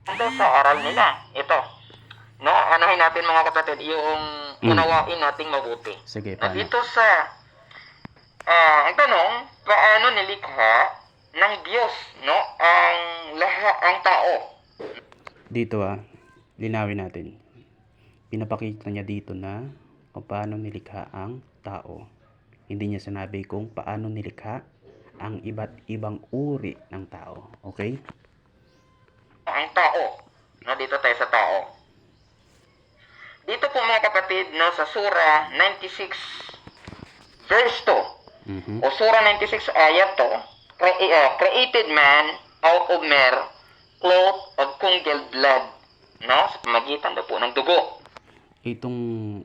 Ito sa aral nila. Ito. No, anahin natin mga kapatid, yung unawain nating mabuti. Sige, Na paano? dito sa, ang tanong, paano nilikha ng Diyos, no, ang tao? Dito linawin natin. Pinapakita niya dito na kung paano nilikha ang tao. Hindi niya sinabi kung paano nilikha ang iba't ibang uri ng tao. Okay? Ang tao. No, dito tayo sa tao. Dito po mga kapatid, no, sa Surah 96 verse 2 o Surah 96 ayat 2, created man out of mere cloth of congealed blood, no, sa pamagitan daw po ng dugo. Itong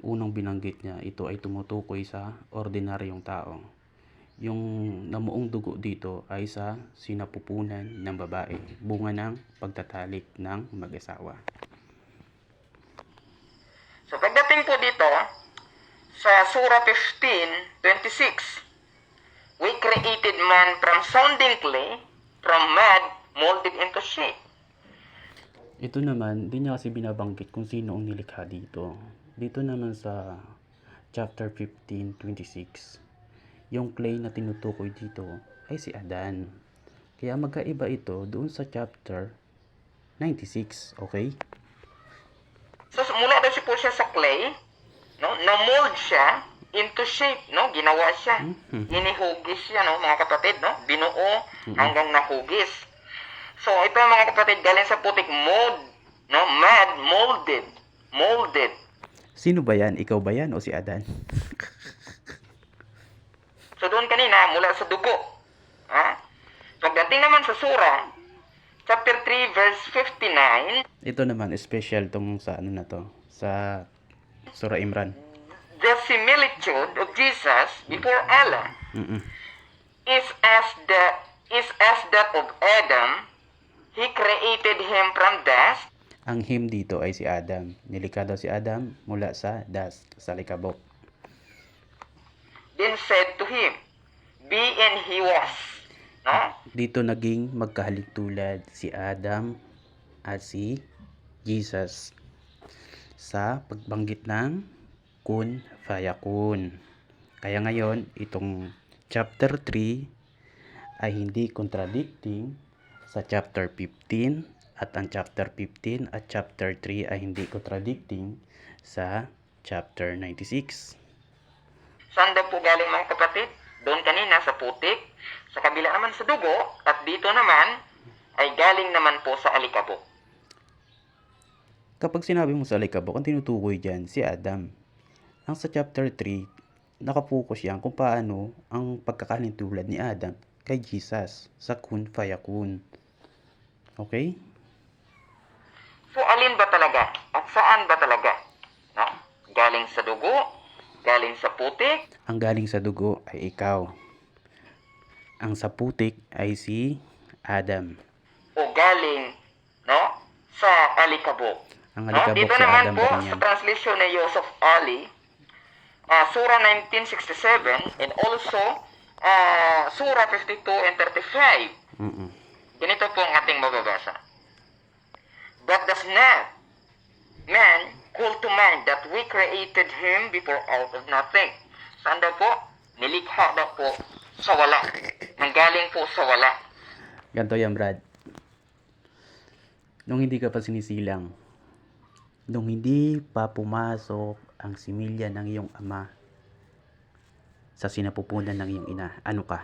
unang binanggit niya, ito ay tumutukoy sa ordinaryong tao. Yung namuong dugo dito ay sa sinapupunan ng babae, bunga ng pagtatalik ng mag-asawa. So pagdating po dito sa Surah 15:26, we created man from sounding clay, from mud molded into shape. Ito naman, di niya kasi binabanggit kung sino ang nilikha dito. Dito naman sa chapter 15:26, yung clay na tinutukoy dito ay si Adan. Kaya magkaiba ito doon sa chapter 96, okay? So mula daw po siya sa clay, no, na-mold siya into shape, no, ginawa siya. Inihugis siya, no, mga kapatid, no, binuo hanggang nahugis. So ito mga kapatid, galing sa putik, mold, no, mud, molded. Sino ba yan? Ikaw ba yan o si Adan? So doon kanina, mula sa dugo. Ha? Pagdating naman sa surah, chapter 3, verse 59, Ito naman, special tong sa ano na to, sa Surah Imran. the similitude of Jesus before Allah is as that of Adam. He created him from dust. Ang him dito ay si Adam. Nilikha daw si Adam mula sa dust, sa likabok. Then said to him, be, and he was. No? Dito naging magkahalintulad si Adam at si Jesus sa pagbanggit ng kun fayakun. Kaya ngayon, itong chapter 3 ay hindi contradicting sa chapter 15, at ang chapter 15 at chapter 3 ay hindi contradicting sa chapter 96. Saan daw po galing mga kapatid? Doon kanina sa putik, sa kabila naman sa dugo, at dito naman ay galing naman po sa alikabok. Kapag sinabi mo sa alikabok, ang tinutukoy dyan si Adam. Ang sa chapter 3, nakapokus yan kung paano ang pagkakalintulad ni Adam kay Jesus sa kun fayakun. Okay? So alin ba talaga? At saan ba talaga? No? Galing sa dugo? Galing sa putik? Ang galing sa dugo ay ikaw. Ang sa putik ay si Adam. O galing, no, sa alikabok? Ang No? alikabok Dito si naman Adam po pa rin sa yan. translation ni Joseph Ali, Surah 1967 and also Surah 52 and 35. Ganito po ang ating mababasa. But does not man call to mind that we created him before out of nothing? Saan daw po? Nilikha daw po sa wala. Nanggaling po sa wala. Ganto yan, Brad. Nung hindi ka pa sinisilang, nung hindi pa pumasok ang similya ng iyong ama sa sinapupunan ng iyong ina, ano ka?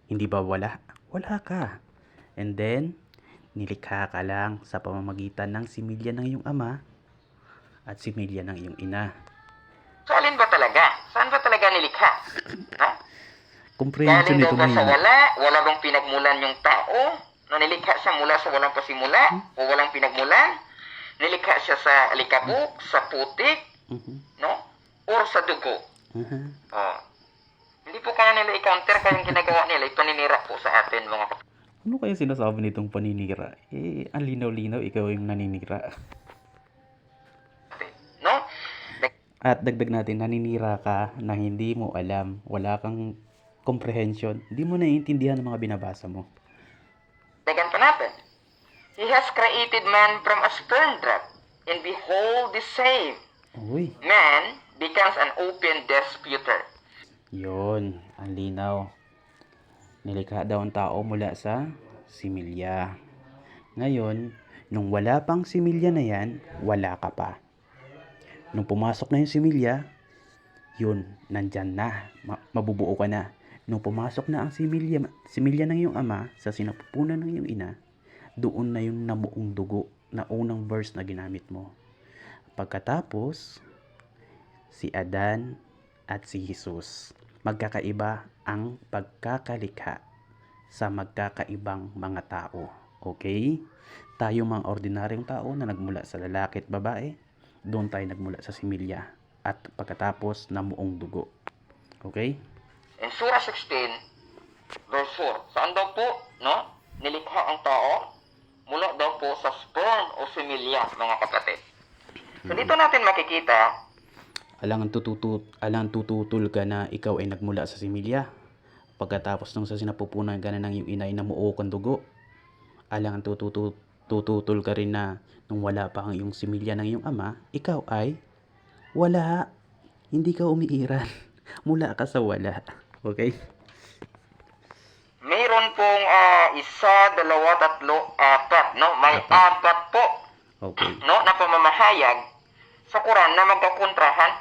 Hindi ba wala? Wala ka. And then, nilikha ka lang sa pamamagitan ng similya ng iyong ama at similya ng iyong ina. So alin ba talaga? Saan ba talaga nilikha? No? Comprehension Galing daw nito ba sa mahina. wala? Wala bang pinagmulan yung tao? No, nilikha siya mula sa walang pasimula? O walang pinagmulan? Nilikha siya sa alikabok, sa putik, no? Or sa dugo? Oh. Hindi po kaya nila i-counter kaya yung ginagawa nila, ipaninira po sa atin mga kapatid. Ano kaya sinasabi nitong paninira? Ang linaw-linaw, ikaw yung naninira. No? At dagdag natin, naninira ka na hindi mo alam, wala kang comprehension, hindi mo naiintindihan ang mga binabasa mo. Dagan pa natin. He has created man from a sperm drop, and behold the same Uy, man becomes an open disputer. yon, ang linaw. Nilikha daw ang tao mula sa similya. Ngayon, nung wala pang similya na yan, wala ka pa. Nung pumasok na yung similya, yun, nandyan na. Mabubuo ka na. Nung pumasok na ang similya ng iyong ama sa sinapupunan ng iyong ina, doon na yung nabuong dugo na unang verse na ginamit mo. Pagkatapos, si Adan at si Jesus, magkakaiba ang pagkakalikha sa magkakaibang mga tao. Okay? Tayo mga ordinaryong tao na nagmula sa lalaki at babae, doon tayo nagmula sa similya at pagkatapos namuong dugo. Okay? In Surah 16, verse 4, saan daw po, no? Nilikha ang tao mula daw po sa sperm o similya, mga kapatid. So dito natin makikita, Alangan tututol ka na ikaw ay nagmula sa similya. Pagkatapos nung sa sinapupunan ka na ng iyong ina ay namuo kang dugo. Alangan tututol ka rin na nung wala pa ang iyong similya ng iyong ama, ikaw ay wala. Hindi ka umiiral. Mula ka sa wala. Okay? mayroon pong isa, dalawa, tatlo, apat, no? May apat po, Okay. no, na pamamahayag sa Quran na magkakontrahan.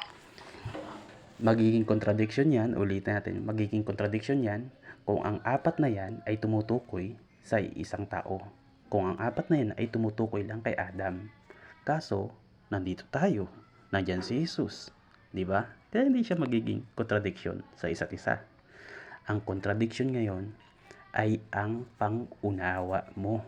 Magiging contradiction yan, ulitin natin, magiging contradiction yan kung ang apat na yan ay tumutukoy sa isang tao. Kung ang apat na yan ay tumutukoy lang kay Adam. Kaso, nandito tayo. Nandyan si Jesus. Di ba? Kaya hindi siya magiging contradiction sa isa't isa. Ang contradiction ngayon ay ang pangunawa mo.